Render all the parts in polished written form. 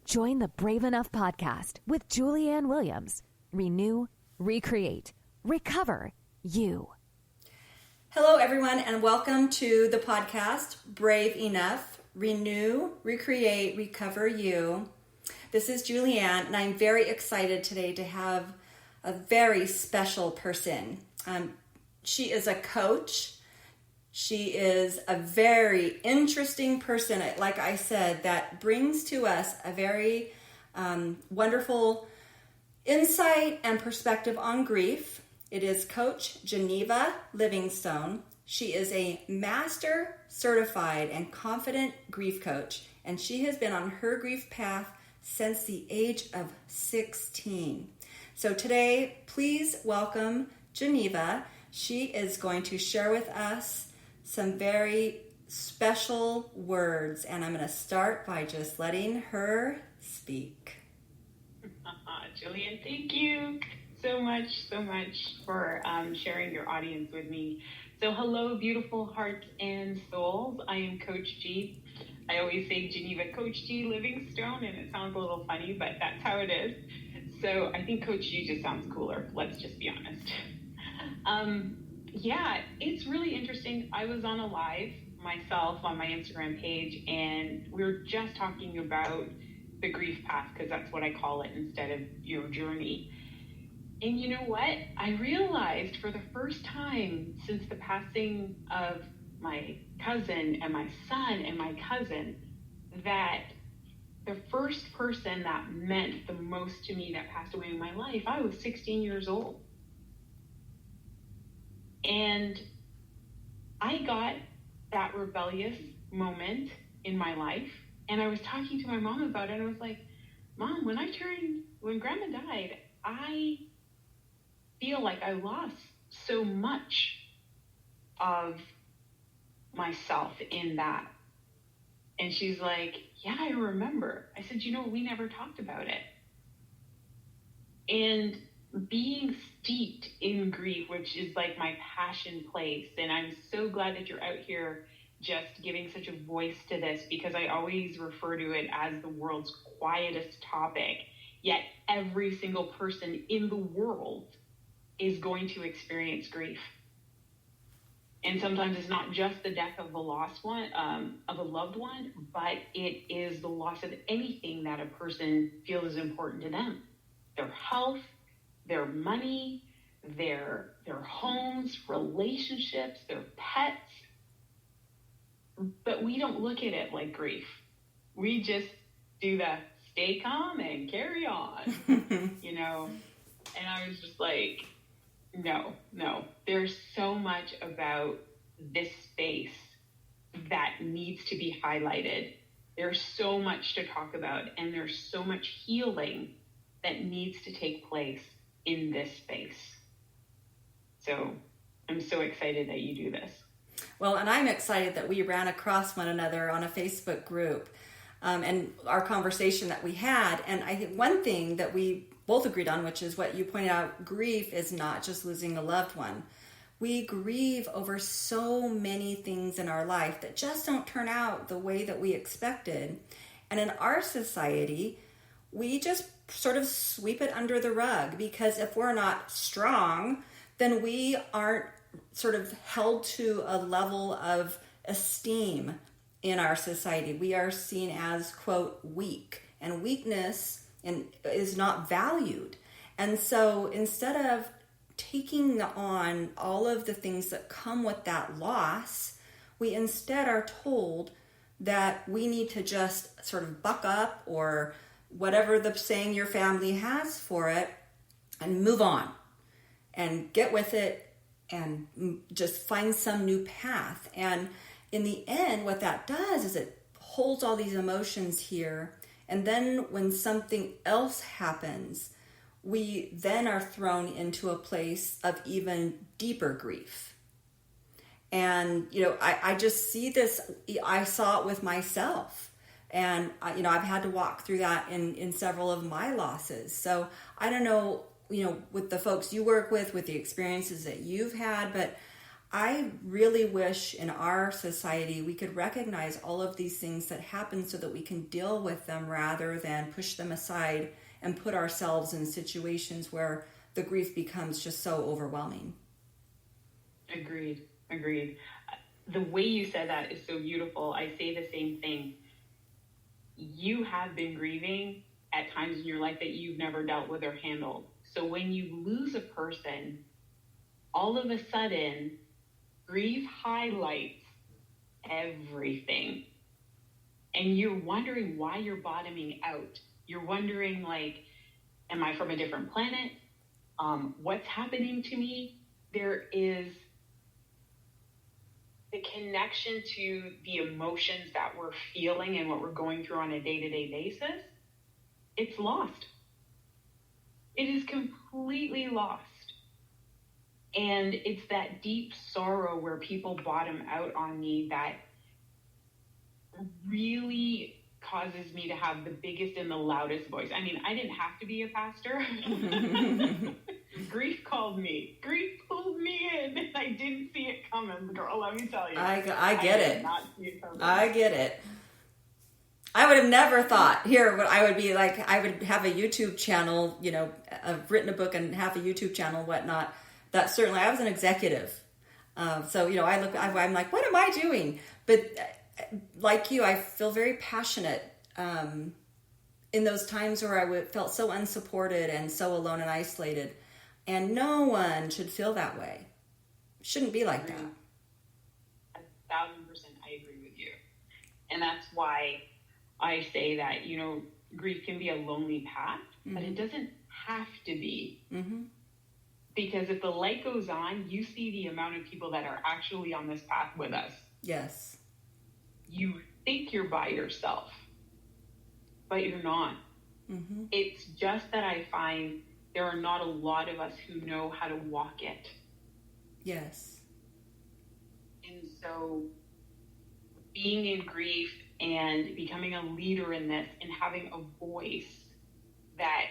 Join the Brave Enough podcast with Julianne Williams. Renew, recreate, recover you. Hello, everyone, and welcome to the podcast, Brave Enough, Renew, Recreate, Recover You. This is Julianne, and I'm very excited today to have a very special person. She is a coach. She is a very interesting person, like I said, that brings to us a very wonderful insight and perspective on grief. It is Coach Geneva Livingstone. She is a master certified and confident grief coach, and she has been on her grief path since the age of 16. So today, please welcome Geneva. She is going to share with us some very special words, and I'm going to start by just letting her speak. Julian, thank you so much for sharing your audience with me. So hello, beautiful hearts and souls. I am Coach G. I always say Geneva Coach G Livingstone, and it sounds a little funny, but that's how it is. So I think Coach G just sounds cooler. Let's just be honest. Yeah, it's really interesting. I was on a live myself on my Instagram page, and we were just talking about the grief path, because that's what I call it instead of your journey. And you know what? I realized for the first time since the passing of my cousin and my son and my cousin that the first person that meant the most to me that passed away in my life, I was 16 years old. And I got that rebellious moment in my life, and I was talking to my mom about it, and I was like, Mom, when Grandma died, I feel like I lost so much of myself in that. And she's like, yeah, I remember. I said, we never talked about it. And being steeped in grief, which is like my passion place, and I'm so glad that you're out here just giving such a voice to this, because I always refer to it as the world's quietest topic, yet every single person in the world is going to experience grief. And sometimes it's not just the death of a lost one, of a loved one, but it is the loss of anything that a person feels is important to them. Their health, their money, their homes, relationships, their pets. But we don't look at it like grief. We just do the stay calm and carry on, And I was just like, no. There's so much about this space that needs to be highlighted. There's so much to talk about, and there's so much healing that needs to take place in this space. So I'm so excited that you do this. Well, and I'm excited that we ran across one another on a Facebook group and our conversation that we had. And I think one thing that we both agreed on, which is what you pointed out, grief is not just losing a loved one. We grieve over so many things in our life that just don't turn out the way that we expected. And in our society, we just sort of sweep it under the rug, because if we're not strong, then we aren't sort of held to a level of esteem in our society. We are seen as, quote, weak, and weakness is not valued. And so instead of taking on all of the things that come with that loss, we instead are told that we need to just sort of buck up, or whatever the saying your family has for it, and move on and get with it and just find some new path. And in the end, what that does is it holds all these emotions here. And then when something else happens, we then are thrown into a place of even deeper grief. And, I just see this, I saw it with myself. And, I've had to walk through that in several of my losses. So I don't know, with the folks you work with the experiences that you've had, but I really wish in our society we could recognize all of these things that happen so that we can deal with them rather than push them aside and put ourselves in situations where the grief becomes just so overwhelming. Agreed. The way you said that is so beautiful. I say the same thing. You have been grieving at times in your life that you've never dealt with or handled. So when you lose a person, all of a sudden, grief highlights everything. And you're wondering why you're bottoming out. You're wondering, like, am I from a different planet? What's happening to me? There is the connection to the emotions that we're feeling and what we're going through on a day-to-day basis. It's lost. It is completely lost. And it's that deep sorrow where people bottom out on me that really causes me to have the biggest and the loudest voice. I mean, I didn't have to be a pastor. Grief called me. Grief pulled me in. I didn't see it coming, girl, let me tell you. I get it. Did not see it coming. I get it. I would have never thought what I would be like. I would have a YouTube channel, I've written a book and have a YouTube channel, whatnot. That certainly, I was an executive. So, I'm like, what am I doing? But like you, I feel very passionate in those times where I felt so unsupported and so alone and isolated. And no one should feel that way. Shouldn't be like that. 1,000%, I agree with you. And that's why I say that, grief can be a lonely path, but it doesn't have to be. Mm-hmm. Because if the light goes on, you see the amount of people that are actually on this path with us. Yes. You think you're by yourself, but you're not. Mm-hmm. It's just that I find there are not a lot of us who know how to walk it. Yes. And so being in grief and becoming a leader in this and having a voice that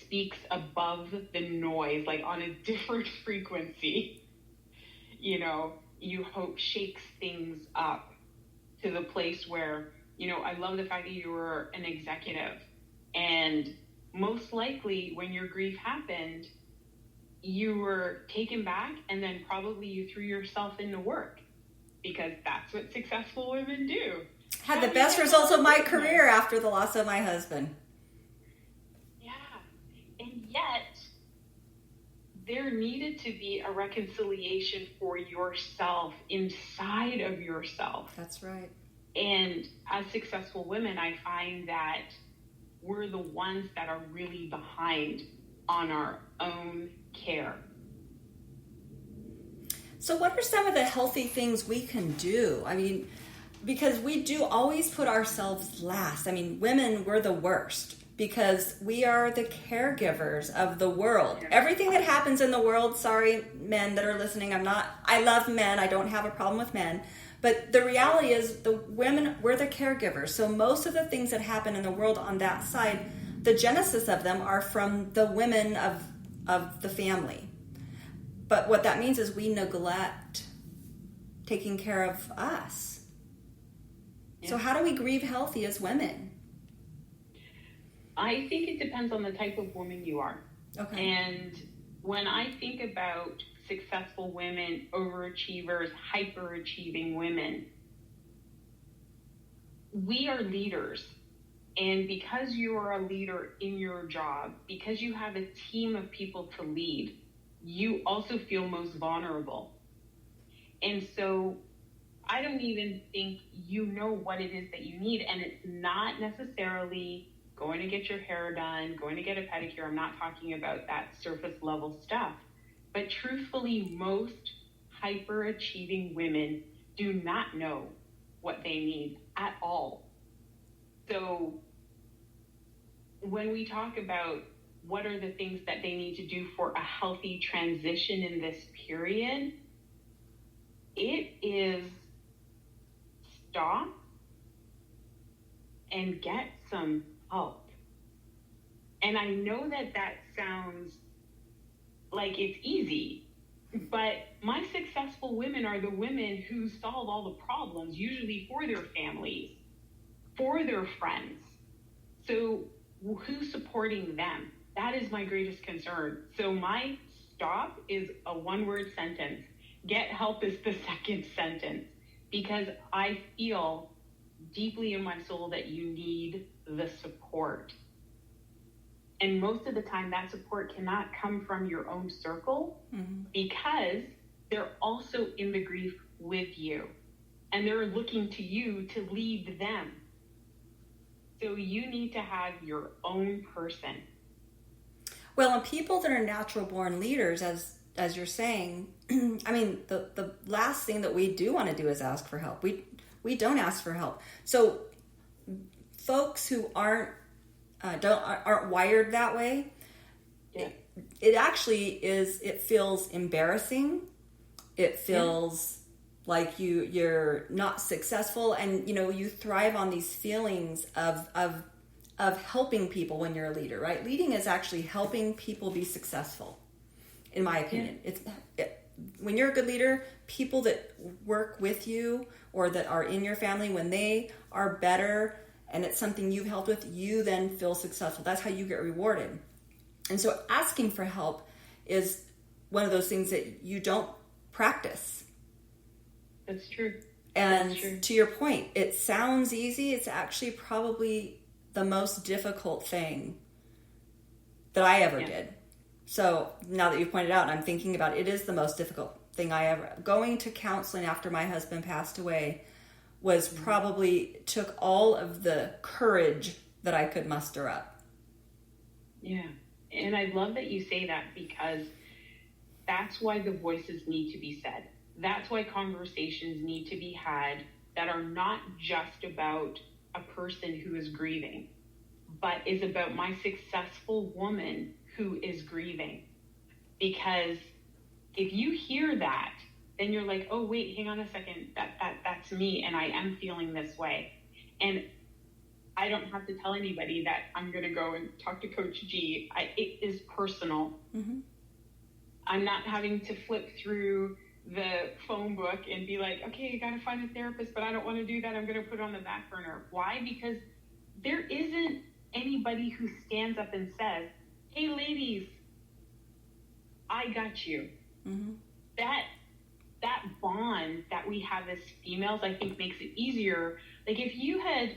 speaks above the noise, like on a different frequency, you hope shakes things up to the place where, I love the fact that you were an executive, and most likely when your grief happened, you were taken back and then probably you threw yourself into work, because that's what successful women do. Had the best results of my career after the loss of my husband. And yet, there needed to be a reconciliation for yourself inside of yourself. That's right. And as successful women, I find that we're the ones that are really behind on our own care. So what are some of the healthy things we can do? I mean, because we do always put ourselves last. I mean, women, we're the worst, because we are the caregivers of the world. Everything that happens in the world, sorry, men that are listening, I love men, I don't have a problem with men, but the reality is the women, we're the caregivers. So most of the things that happen in the world on that side, the genesis of them are from the women of the family. But what that means is we neglect taking care of us. Yeah. So how do we grieve healthy as women? I think it depends on the type of woman you are. Okay. And when I think about successful women, overachievers, hyperachieving women, we are leaders. And because you are a leader in your job, because you have a team of people to lead, you also feel most vulnerable. And so I don't even think you know what it is that you need. And it's not necessarily going to get your hair done, going to get a pedicure. I'm not talking about that surface level stuff. But truthfully, most hyperachieving women do not know what they need at all. So when we talk about what are the things that they need to do for a healthy transition in this period, it is stop and get some help. And I know that sounds like it's easy, But my successful women are the women who solve all the problems, usually for their families, for their friends. So who's supporting them? That is my greatest concern. So my stop is a one-word sentence. Get help is the second sentence, because I feel deeply in my soul that you need the support. And most of the time that support cannot come from your own circle, because they're also in the grief with you and they're looking to you to lead them. So you need to have your own person. Well, and people that are natural born leaders, as you're saying, I mean, the last thing that we do want to do is ask for help. We don't ask for help. So folks who aren't wired that way, yeah. it actually is, it feels embarrassing. It feels like you're not successful, and you thrive on these feelings of helping people when you're a leader, right? Leading is actually helping people be successful, in my opinion. When you're a good leader, people that work with you or that are in your family, when they are better and it's something you've helped with, you then feel successful. That's how you get rewarded. And so asking for help is one of those things that you don't practice. That's true. And That's true. To your point, it sounds easy. It's actually probably the most difficult thing that I ever did. So now that you've pointed out, and I'm thinking about it, it is the most difficult thing I ever. Going to counseling after my husband passed away was probably took all of the courage that I could muster up. Yeah. And I love that you say that, because that's why the voices need to be said. That's why conversations need to be had that are not just about a person who is grieving, but is about my successful woman who is grieving. Because if you hear that, then you're like, oh, wait, hang on a second. That's me, and I am feeling this way. And I don't have to tell anybody that I'm going to go and talk to Coach G. It is personal. Mm-hmm. I'm not having to flip through the phone book and be like, okay, I got to find a therapist, but I don't want to do that. I'm going to put it on the back burner. Why? Because there isn't anybody who stands up and says, hey, ladies, I got you. Mm-hmm. That bond that we have as females, I think, makes it easier. Like if you had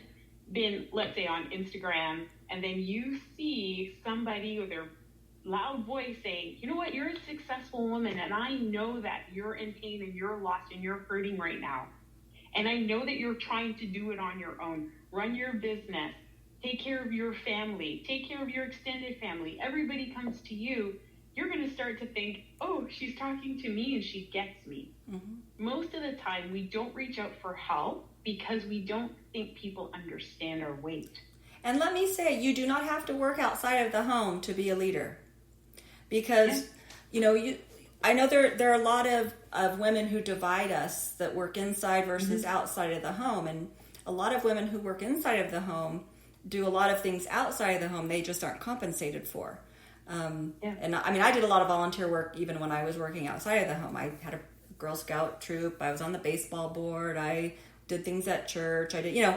been, let's say, on Instagram, and then you see somebody with their loud voice saying, you know what, you're a successful woman, and I know that you're in pain and you're lost and you're hurting right now. And I know that you're trying to do it on your own. Run your business, take care of your family, take care of your extended family. Everybody comes to you. You're going to start to think, oh, she's talking to me and she gets me. Mm-hmm. Most of the time, we don't reach out for help because we don't think people understand our weight. And let me say, you do not have to work outside of the home to be a leader. Because, I know there are a lot of women who divide us that work inside versus outside of the home. And a lot of women who work inside of the home do a lot of things outside of the home they just aren't compensated for. And I mean, I did a lot of volunteer work even when I was working outside of the home. I had a Girl Scout troop. I was on the baseball board. I did things at church. I did,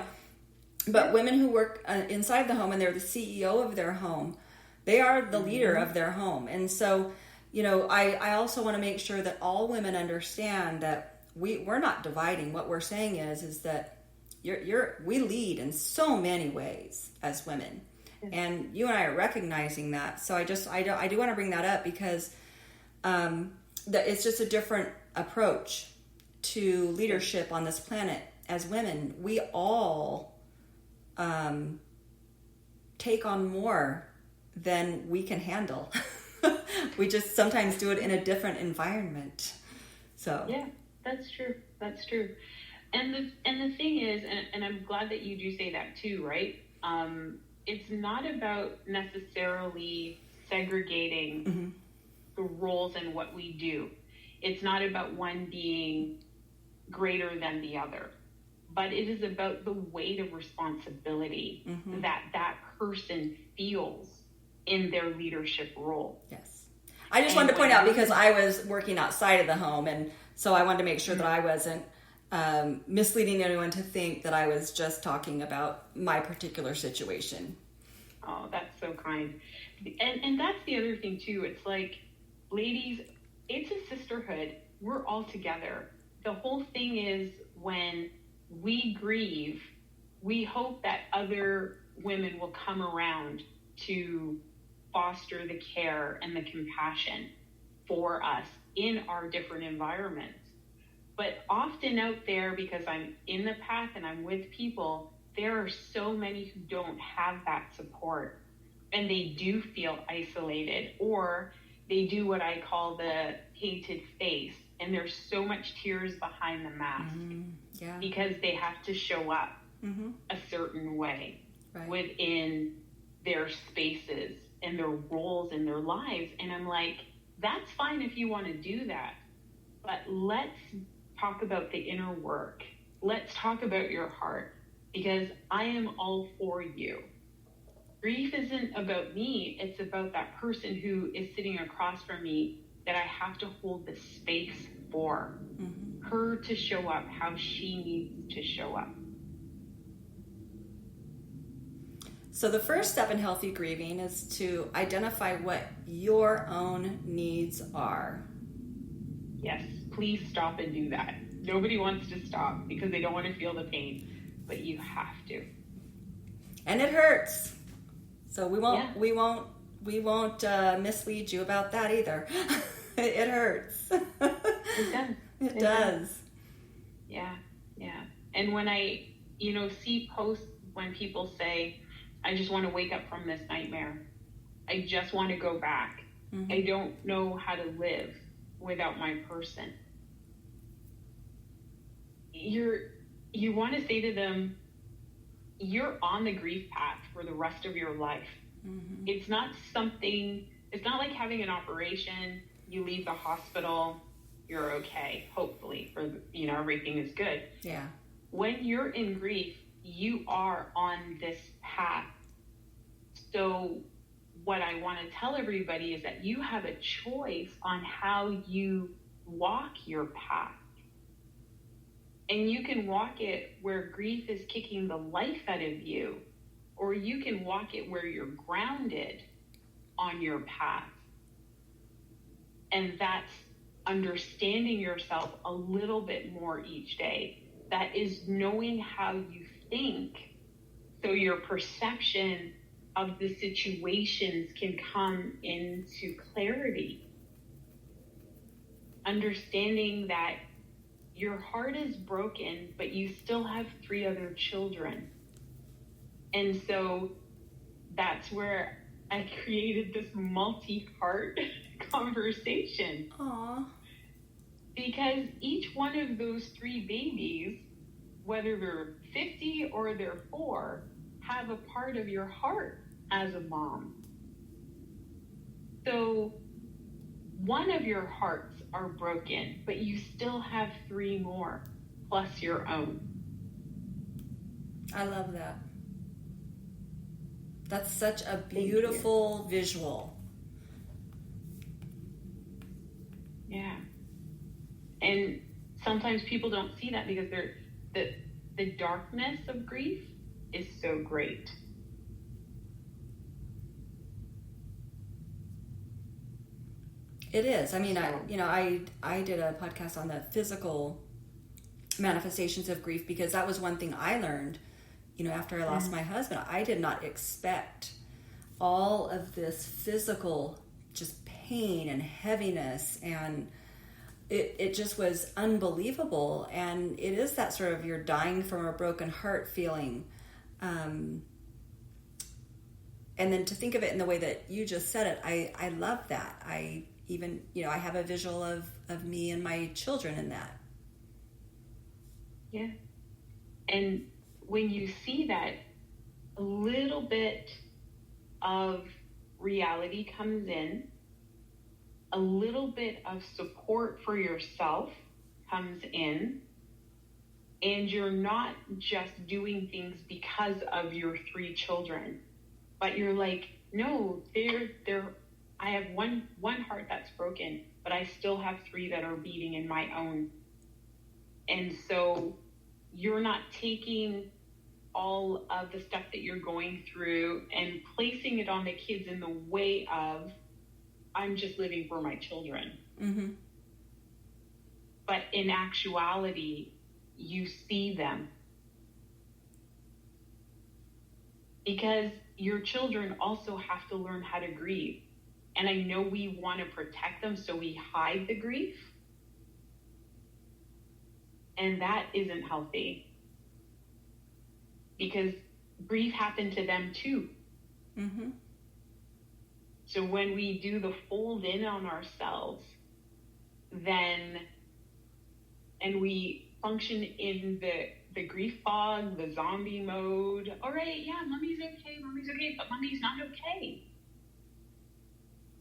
but women who work inside the home and they're the CEO of their home, they are the leader of their home. And so, I also want to make sure that all women understand that we're not dividing. What we're saying is that we lead in so many ways as women. And you and I are recognizing that. So I do want to bring that up because that it's just a different approach to leadership on this planet. As women, we all take on more than we can handle. We just sometimes do it in a different environment. So yeah, that's true. That's true. And the thing is, and I'm glad that you do say that too, right? It's not about necessarily segregating the roles and what we do. It's not about one being greater than the other, but it is about the weight of responsibility that person feels in their leadership role. Yes. I just wanted to point out because I was working outside of the home, and so I wanted to make sure that I wasn't misleading anyone to think that I was just talking about my particular situation. Oh, that's so kind. And that's the other thing too. It's like, ladies, it's a sisterhood. We're all together. The whole thing is, when we grieve, we hope that other women will come around to foster the care and the compassion for us in our different environments. But often out there, because I'm in the path and I'm with people, there are so many who don't have that support, and they do feel isolated, or they do what I call the painted face, and there's so much tears behind the mask because they have to show up a certain way within their spaces and their roles in their lives. And I'm like, that's fine if you want to do that, but let's talk about the inner work. Let's talk about your heart, because I am all for you. Grief isn't about me. It's about that person who is sitting across from me that I have to hold the space for her to show up how she needs to show up. So the first step in healthy grieving is to identify what your own needs are. Yes, please stop and do that. Nobody wants to stop because they don't want to feel the pain, but you have to. And it hurts. So we won't mislead you about that either. It hurts. It does. It does. Yeah. And when I, see posts when people say, I just want to wake up from this nightmare. I just want to go back. I don't know how to live without my person. You want to say to them, you're on the grief path for the rest of your life. It's not like having an operation, you leave the hospital, you're okay, hopefully, for everything is good. Yeah. When you're in grief, you are on this path. So what I want to tell everybody is that you have a choice on how you walk your path. And you can walk it where grief is kicking the life out of you, or you can walk it where you're grounded on your path. And that's understanding yourself a little bit more each day. That is knowing how you think, so your perception of the situations can come into clarity. Understanding that your heart is broken, but you still have 3 other children. And so that's where I created this multi-part conversation. Aww. Because each one of those 3 babies, whether they're 50 or they're 4, have a part of your heart as a mom. So one of your hearts are broken, but you still have 3 more, plus your own. I love that. That's such a beautiful visual. Yeah. And sometimes people don't see that because the darkness of grief is so great. It is. I mean, I did a podcast on the physical manifestations of grief, because that was one thing I learned, after I lost my husband. I did not expect all of this physical just pain and heaviness, and it just was unbelievable. And it is that sort of you're dying from a broken heart feeling. And then to think of it in the way that you just said it, I love that. I have a visual of me and my children in that. Yeah. And when you see that, a little bit of reality comes in, a little bit of support for yourself comes in, and you're not just doing things because of your 3 children, but you're like, no, they're I have one heart that's broken, but I still have 3 that are beating in my own. And so you're not taking all of the stuff that you're going through and placing it on the kids in the way of, I'm just living for my children. Mm-hmm. But in actuality, you see them. Because your children also have to learn how to grieve. And I know we want to protect them, so we hide the grief. And that isn't healthy. Because grief happened to them too. Mm-hmm. So when we do the fold in on ourselves, and we function in the grief fog, the zombie mode. All right, yeah, mommy's okay, but mommy's not okay.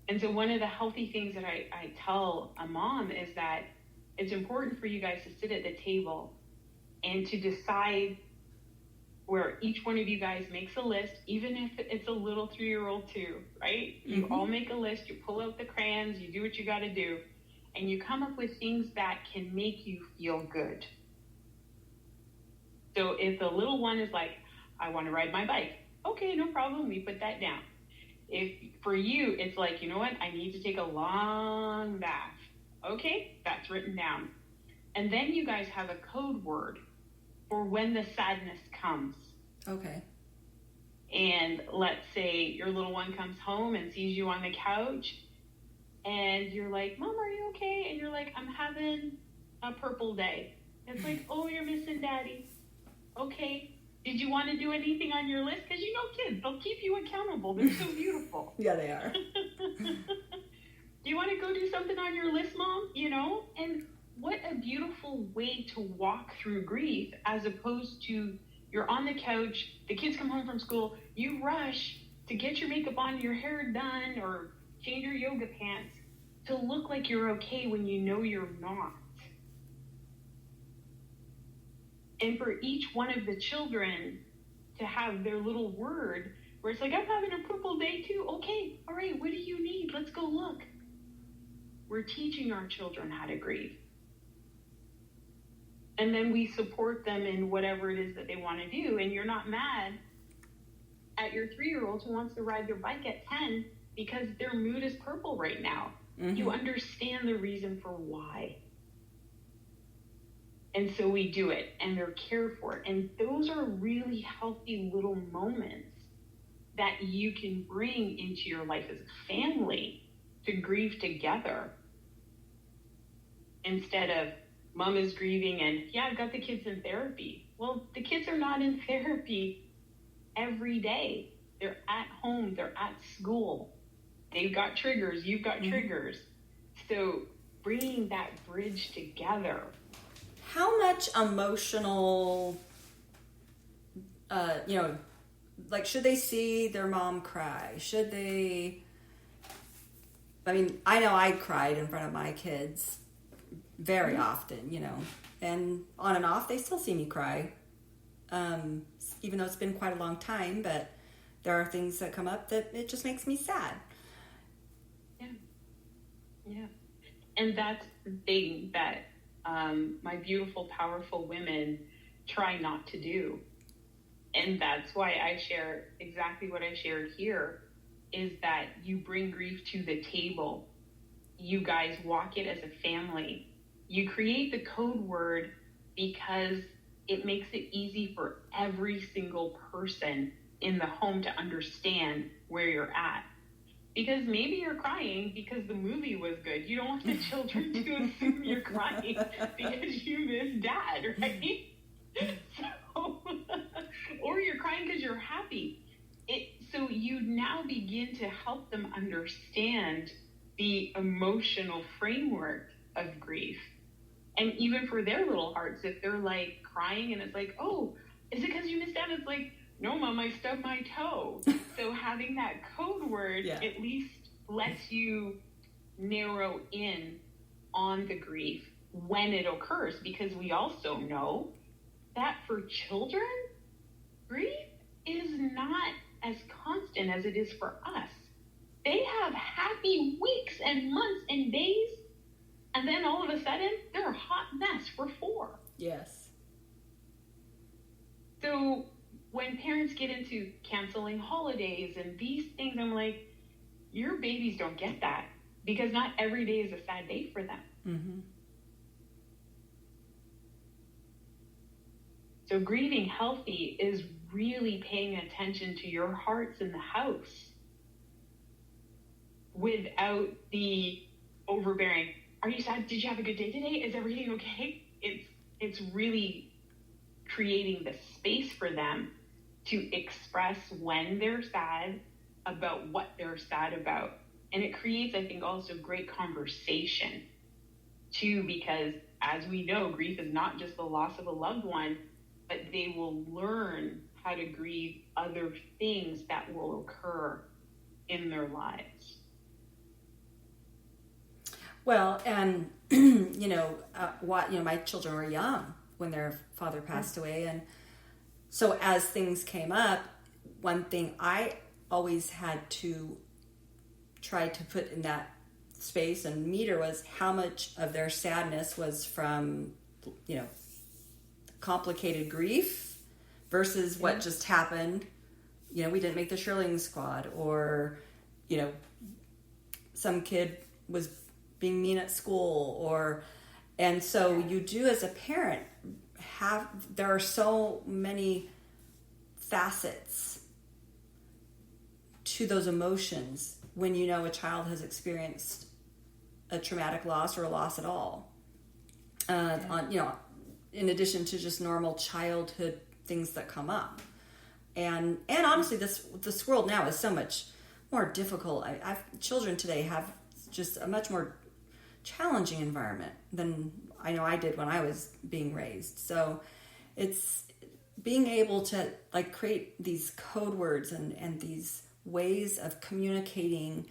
And so one of the healthy things that I tell a mom is that it's important for you guys to sit at the table and to decide where each one of you guys makes a list, even if it's a little 3-year-old too, right? You all make a list, you pull out the crayons, you do what you got to do, and you come up with things that can make you feel good. So if the little one is like, I want to ride my bike, okay, no problem, we put that down. If for you, it's like, you know what, I need to take a long bath. Okay, that's written down. And then you guys have a code word for when the sadness comes. Okay. And let's say your little one comes home and sees you on the couch and you're like, Mom, are you okay? And you're like, I'm having a purple day. It's like, oh, you're missing Daddy. Okay. Did you want to do anything on your list? Because you know kids, they'll keep you accountable. They're so beautiful. Yeah, they are. Do you want to go do something on your list, Mom? You know? And what a beautiful way to walk through grief, as opposed to you're on the couch, the kids come home from school, you rush to get your makeup on, your hair done, or change your yoga pants to look like you're okay when you know you're not. And for each one of the children to have their little word where it's like, I'm having a purple day too. Okay, all right, what do you need? Let's go look. We're teaching our children how to grieve. And then we support them in whatever it is that they want to do. And you're not mad at your 3-year-old who wants to ride their bike at 10 because their mood is purple right now. Mm-hmm. You understand the reason for why. And so we do it, and they're cared for. And those are really healthy little moments that you can bring into your life as a family to grieve together. Instead of, Mom is grieving and, yeah, I've got the kids in therapy. Well, the kids are not in therapy every day. They're at home. They're at school. They've got triggers. You've got triggers. So bringing that bridge together. How much emotional, like, should they see their mom cry? Should they, I mean, I know I cried in front of my kids very often, and on and off, they still see me cry, even though it's been quite a long time, but there are things that come up that it just makes me sad. Yeah. And that's the thing that my beautiful, powerful women try not to do. And that's why I share exactly what I shared here, is that you bring grief to the table. You guys walk it as a family. You create the code word because it makes it easy for every single person in the home to understand where you're at. Because maybe you're crying because the movie was good. You don't want the children to assume you're crying because you miss Dad, right? So, or you're crying because you're happy. So you now begin to help them understand the emotional framework of grief. And even for their little hearts, if they're like crying and it's like, oh, is it because you missed Dad? It's like, no, Mom, I stubbed my toe. So having that code word at least lets you narrow in on the grief when it occurs, because we also know that for children, grief is not as constant as it is for us. They have happy weeks and months and days. And then all of a sudden, they're a hot mess for 4. Yes. So when parents get into canceling holidays and these things, I'm like, your babies don't get that, because not every day is a sad day for them. Mm-hmm. So grieving healthy is really paying attention to your hearts in the house without the overbearing, are you sad? Did you have a good day today? Is everything okay? It's really creating the space for them to express when they're sad, about what they're sad about. And it creates, I think, also great conversation too, because as we know, grief is not just the loss of a loved one, but they will learn how to grieve other things that will occur in their lives. Well, and my children were young when their father passed away, and so as things came up, one thing I always had to try to put in that space and meter was how much of their sadness was from, complicated grief versus what just happened. We didn't make the Shirling squad, or, some kid was being mean at school, and so you do as a parent there are so many facets to those emotions when a child has experienced a traumatic loss or a loss at all. In addition to just normal childhood things that come up. And honestly, this world now is so much more difficult. Children today have just a much more challenging environment than I know I did when I was being raised. So it's being able to create these code words and these ways of communicating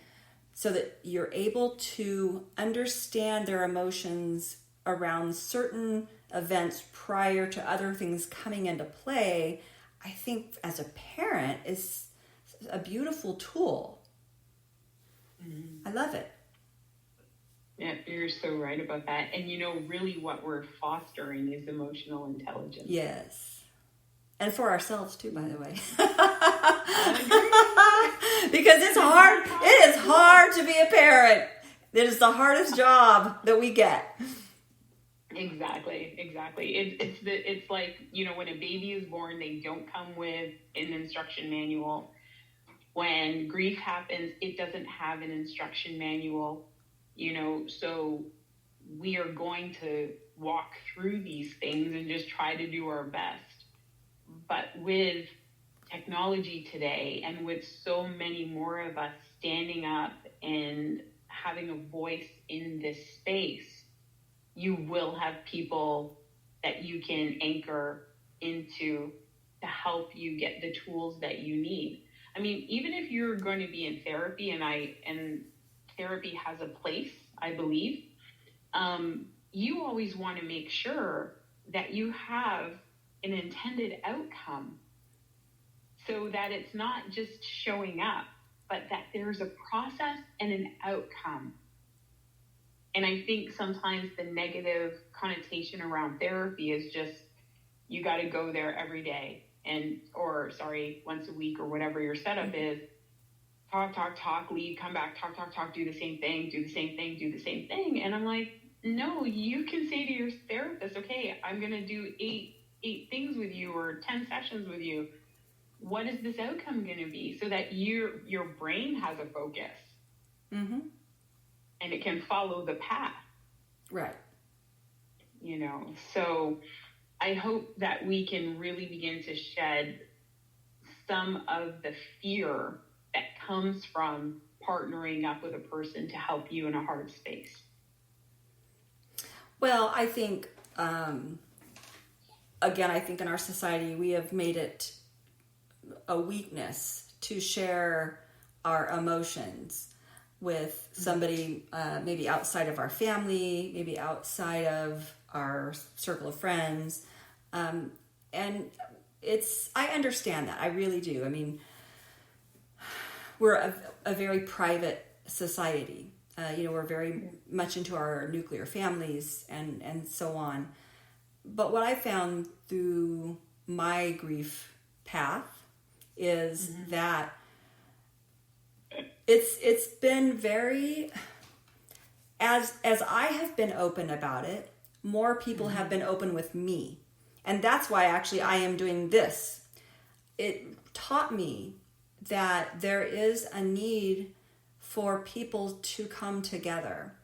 so that you're able to understand their emotions around certain events prior to other things coming into play, I think as a parent is a beautiful tool. Mm-hmm. I love it. Yeah, you're so right about that. And really what we're fostering is emotional intelligence. Yes. And for ourselves too, by the way. Because it's hard. It is hard to be a parent. It is the hardest job that we get. Exactly. It's like, when a baby is born, they don't come with an instruction manual. When grief happens, it doesn't have an instruction manual. So we are going to walk through these things and just try to do our best. But with technology today, and with so many more of us standing up and having a voice in this space, you will have people that you can anchor into to help you get the tools that you need. I mean, even if you're going to be in therapy, and therapy has a place, I believe, you always want to make sure that you have an intended outcome, so that it's not just showing up, but that there's a process and an outcome. And I think sometimes the negative connotation around therapy is just, you got to go there every day, once a week, or whatever your setup is. Talk, leave, come back, talk, do the same thing. And I'm like, no, you can say to your therapist, okay, I'm going to do eight things with you, or 10 sessions with you. What is this outcome going to be? So that your brain has a focus. Mm-hmm. And it can follow the path. Right. So I hope that we can really begin to shed some of the fear that comes from partnering up with a person to help you in a hard space. Well, I think, I think in our society, we have made it a weakness to share our emotions with somebody, maybe outside of our family, maybe outside of our circle of friends. And I understand that. I really do. I mean, we're a very private society. We're very much into our nuclear families and so on. But what I found through my grief path is that it's been very, as I have been open about it, more people have been open with me. And that's why actually I am doing this. It taught me that there is a need for people to come together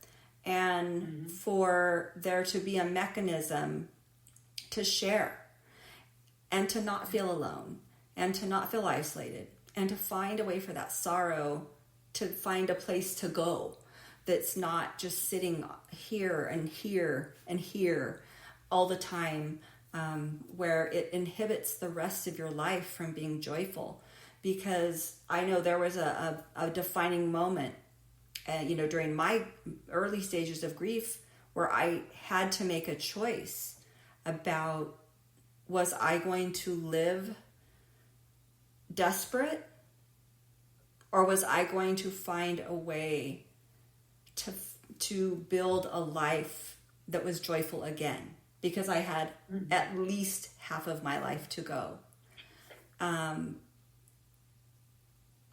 and for there to be a mechanism to share and to not feel alone and to not feel isolated and to find a way for that sorrow to find a place to go that's not just sitting here and here and here all the time, where it inhibits the rest of your life from being joyful. Because I know there was a defining moment, during my early stages of grief where I had to make a choice about, was I going to live desperate, or was I going to find a way to build a life that was joyful again? Because I had at least half of my life to go.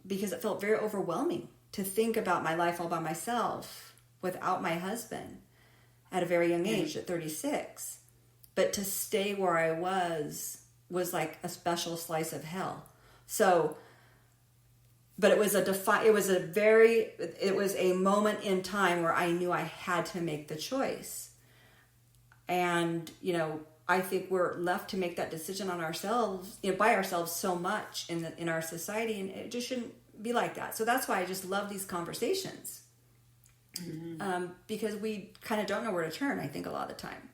Because it felt very overwhelming to think about my life all by myself without my husband at a very young age, at 36. But to stay where I was like a special slice of hell. So, but it was a moment in time where I knew I had to make the choice. And, I think we're left to make that decision on ourselves, by ourselves so much in our society, and it just shouldn't be like that. So that's why I just love these conversations, because we kind of don't know where to turn, I think, a lot of the time.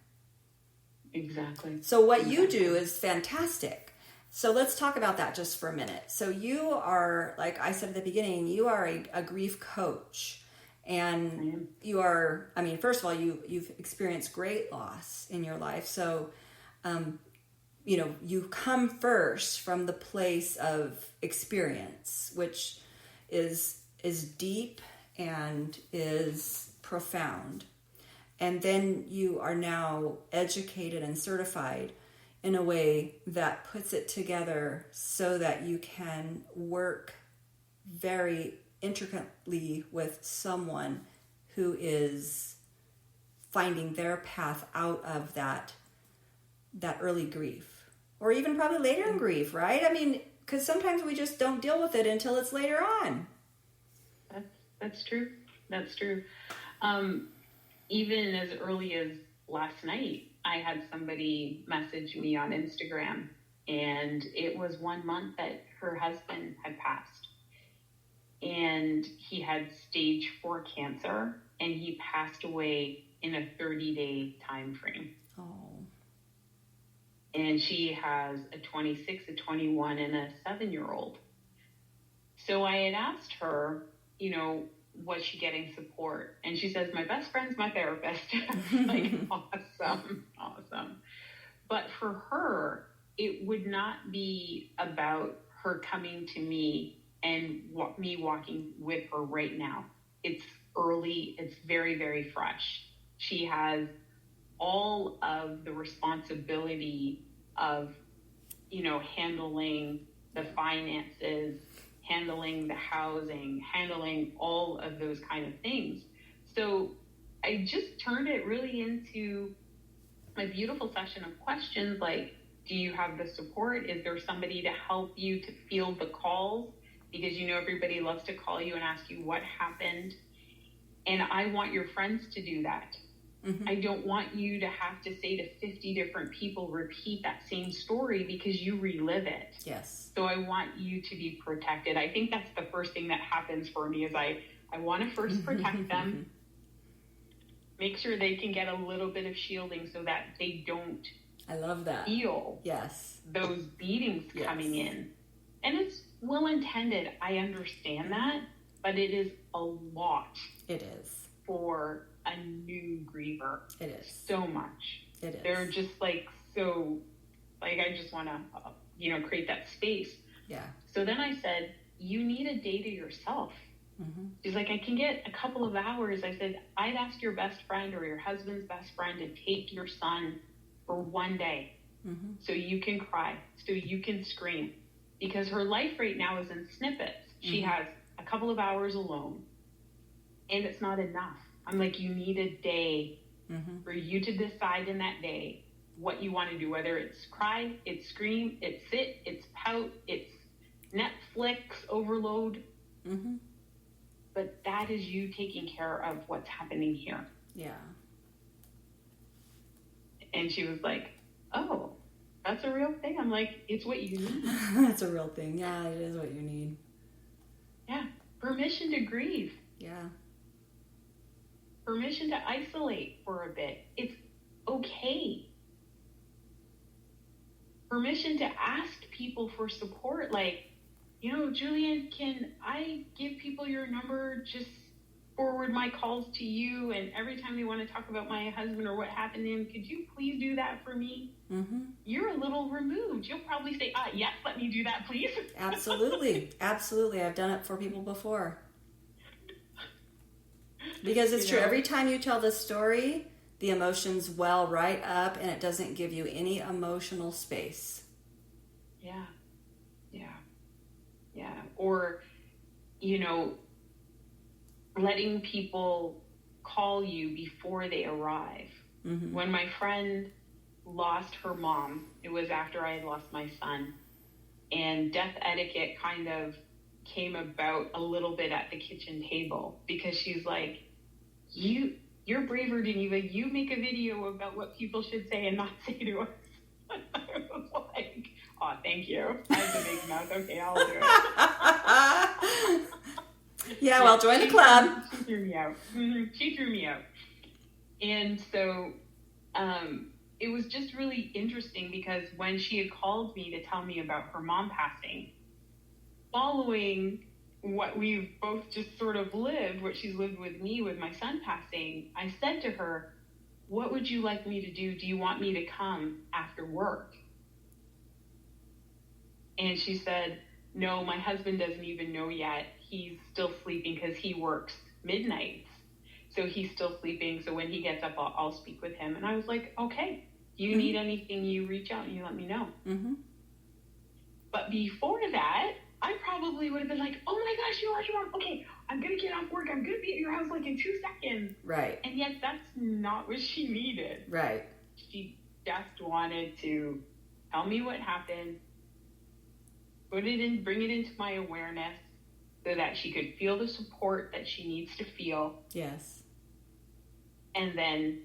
Exactly. So what you do is fantastic. So let's talk about that just for a minute. So you are, like I said at the beginning, you are a grief coach. And you are, first of all, you've experienced great loss in your life. So, you come first from the place of experience, which is deep and is profound. And then you are now educated and certified in a way that puts it together so that you can work very intricately with someone who is finding their path out of that early grief, or even probably later in grief, right? Because sometimes we just don't deal with it until it's later on. That's true. Even as early as last night, I had somebody message me on Instagram, and it was 1 month that her husband had passed. And he had stage 4 cancer, and he passed away in a 30-day time frame. Oh. And she has a 26, a 21, and a 7-year-old. So I had asked her, was she getting support? And she says, my best friend's my therapist. Like, awesome. But for her, it would not be about her coming to me and me walking with her right now. It's early. It's very, very fresh. She has all of the responsibility of, handling the finances, handling the housing, handling all of those kind of things. So I just turned it really into a beautiful session of questions like, do you have the support? Is there somebody to help you to field the calls? Because everybody loves to call you and ask you what happened. And I want your friends to do that. I don't want you to have to say to 50 different people, repeat that same story because you relive it. Yes. So I want you to be protected. I think that's the first thing that happens for me is I want to first protect them, make sure they can get a little bit of shielding so that they don't I love that. Feel those beatings coming in. And it's well-intended. I understand that, but it is a lot. It is. For a new griever. It is. So much. It is. They're just I just want to, create that space. Yeah. So then I said, you need a day to yourself. She's like, I can get a couple of hours. I said, I'd ask your best friend or your husband's best friend to take your son for one day so you can cry, so you can scream. Because her life right now is in snippets. She has a couple of hours alone, and it's not enough. I'm like, you need a day for you to decide in that day what you want to do, whether it's cry, it's scream, it's sit, it's pout, it's Netflix overload. But that is you taking care of what's happening here. Yeah. And she was like, oh, that's a real thing? I'm like, it's what you need. It's a real thing. Yeah, it is what you need. Yeah. Permission to grieve. Yeah. Permission to isolate for a bit. It's okay. Permission to ask people for support. Like, you know, Julian, can I give people your number? Just forward my calls to you, and every time they want to talk about my husband or what happened to him, could you please do that for me? You're a little removed. You'll probably say, yes, let me do that, please. Absolutely. Absolutely. I've done it for people before. Because it's true. Every time you tell the story, the emotions well right up, and it doesn't give you any emotional space. Yeah. Or, you know, letting people call you before they arrive. When my friend lost her mom, it was after I had lost my son. And death etiquette kind of came about a little bit at the kitchen table, because she's like, you're braver, Geneva. You make a video about what people should say and not say to us. I was like, oh, thank you. I have a big mouth. Okay, I'll do it. Yeah, well, join the club. She threw me out. She threw me out. And so it was just really interesting, because when she had called me to tell me about her mom passing, following what we've both just sort of lived, what she's lived with me with my son passing, I said to her, what would you like me to do? Do you want me to come after work? And she said, no, my husband doesn't even know yet. He's still sleeping because he works midnights. So he's still sleeping. So when he gets up, I'll speak with him. And I was like, okay, you need anything, you reach out and you let me know. But before that, I probably would have been like, oh my gosh, you lost your mom. Okay, I'm going to get off work. I'm going to be at your house like in 2 seconds. Right. And yet that's not what she needed. Right. She just wanted to tell me what happened, bring it into my awareness so that she could feel the support that she needs to feel. Yes. And then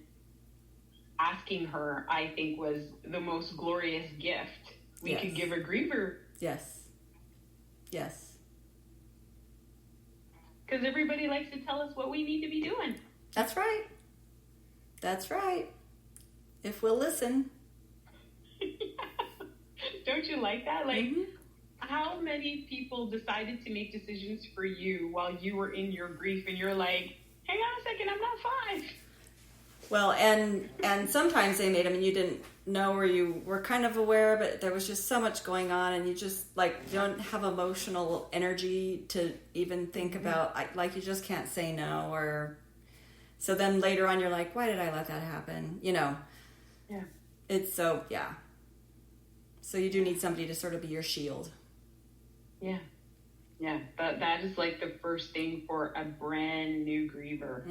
asking her, I think, was the most glorious gift we could give a griever. Yes. Yes. Because everybody likes to tell us what we need to be doing. That's right. That's right. If we'll listen. Don't you like that? Like, how many people decided to make decisions for you while you were in your grief, and you're like, hang on a second, I'm not 5. Well, and sometimes they made them and you didn't know, or you were kind of aware, but there was just so much going on, and you just don't have emotional energy to even think about, like, you just can't say no. Or so then later on you're like, why did I let that happen? You know. Yeah. It's so, yeah. So you do need somebody to sort of be your shield. Yeah. Yeah, but that is like the first thing for a brand new griever,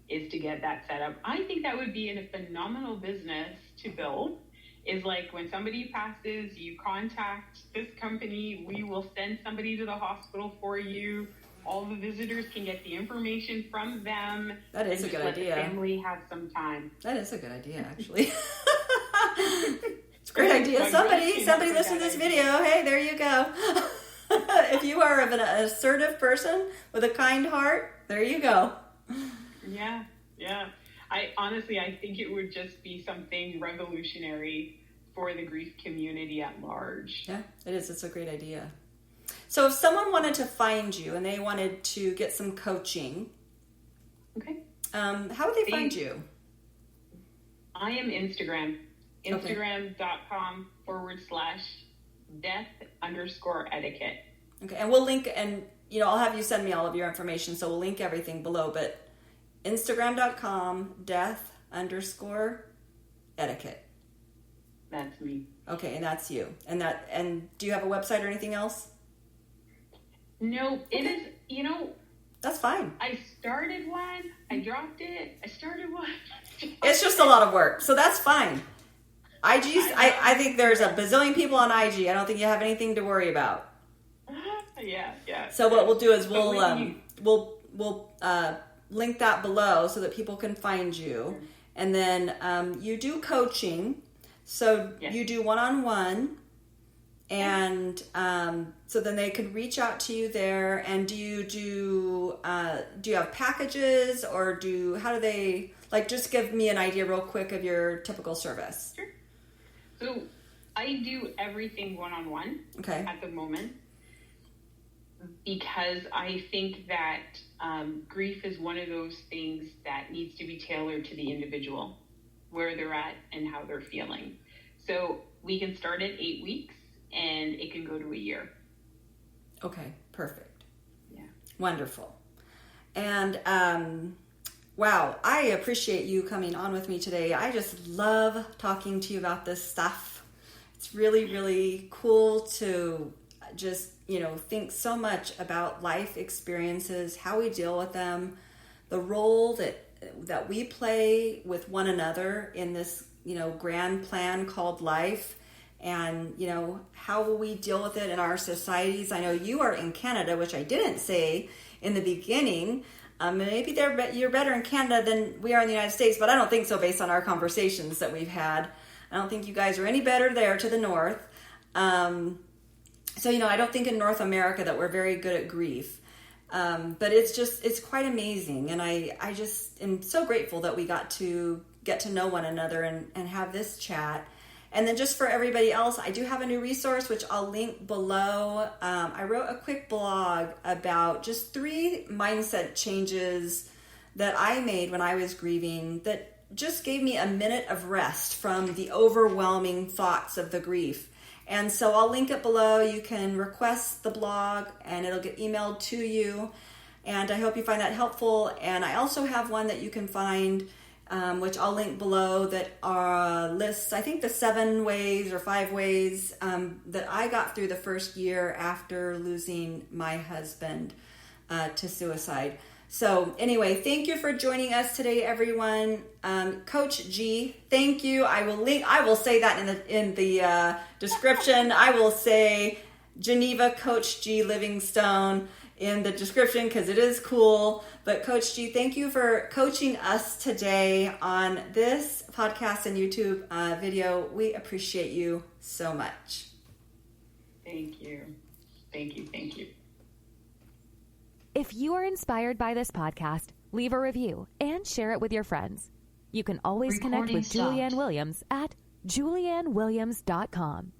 is to get that set up. I think that would be a phenomenal business to build, is like when somebody passes, you contact this company, we will send somebody to the hospital for you. All the visitors can get the information from them. That is a good idea. Let the family have some time. That is a good idea, actually. It's a great idea. Somebody listen to this video. Hey, there you go. If you are an assertive person with a kind heart, there you go. Yeah. I think it would just be something revolutionary for the grief community at large. Yeah, it is. It's a great idea. So if someone wanted to find you and they wanted to get some coaching, okay, how would they find you? I am Instagram. Instagram.com/death_etiquette. Okay, and we'll link, and I'll have you send me all of your information, so we'll link everything below, but Instagram.com/death_etiquette. That's me. Okay, and that's you. And do you have a website or anything else? No, it is, That's fine. I started one, I dropped it, I started one. It's just a lot of work, so that's fine. I think there's a bazillion people on IG. I don't think you have anything to worry about. Yeah. So what we'll do is we'll link that below so that people can find you. And then you do coaching. So you do one-on-one. And so then they could reach out to you there. And do you have packages, or how do they, just give me an idea real quick of your typical service? Sure. So I do everything one-on-one at the moment, because I think that grief is one of those things that needs to be tailored to the individual, where they're at and how they're feeling. So we can start at 8 weeks and it can go to a year. Okay, perfect. Yeah. Wonderful. And wow, I appreciate you coming on with me today. I just love talking to you about this stuff. It's really, really cool to just, think so much about life experiences, how we deal with them, the role that we play with one another in this, grand plan called life, and, how will we deal with it in our societies. I know you are in Canada, which I didn't say in the beginning. Maybe you're better in Canada than we are in the United States, but I don't think so based on our conversations that we've had. I don't think you guys are any better there to the north. So, I don't think in North America that we're very good at grief. But it's quite amazing. And I just am so grateful that we got to get to know one another and have this chat. And then just for everybody else, I do have a new resource, which I'll link below. I wrote a quick blog about just 3 mindset changes that I made when I was grieving that just gave me a minute of rest from the overwhelming thoughts of the grief. And so I'll link it below. You can request the blog and it'll get emailed to you. And I hope you find that helpful. And I also have one that you can find, which I'll link below, that lists, I think, the 7 ways or 5 ways that I got through the first year after losing my husband to suicide. So anyway, thank you for joining us today, everyone. Coach G, thank you. I will say that in the description. I will say Geneva Coach G Livingstone in the description because it is cool. But Coach G, thank you for coaching us today on this podcast and YouTube video. We appreciate you so much. Thank you. If you are inspired by this podcast, leave a review and share it with your friends. You can always connect with Julianne Williams at juliannewilliams.com.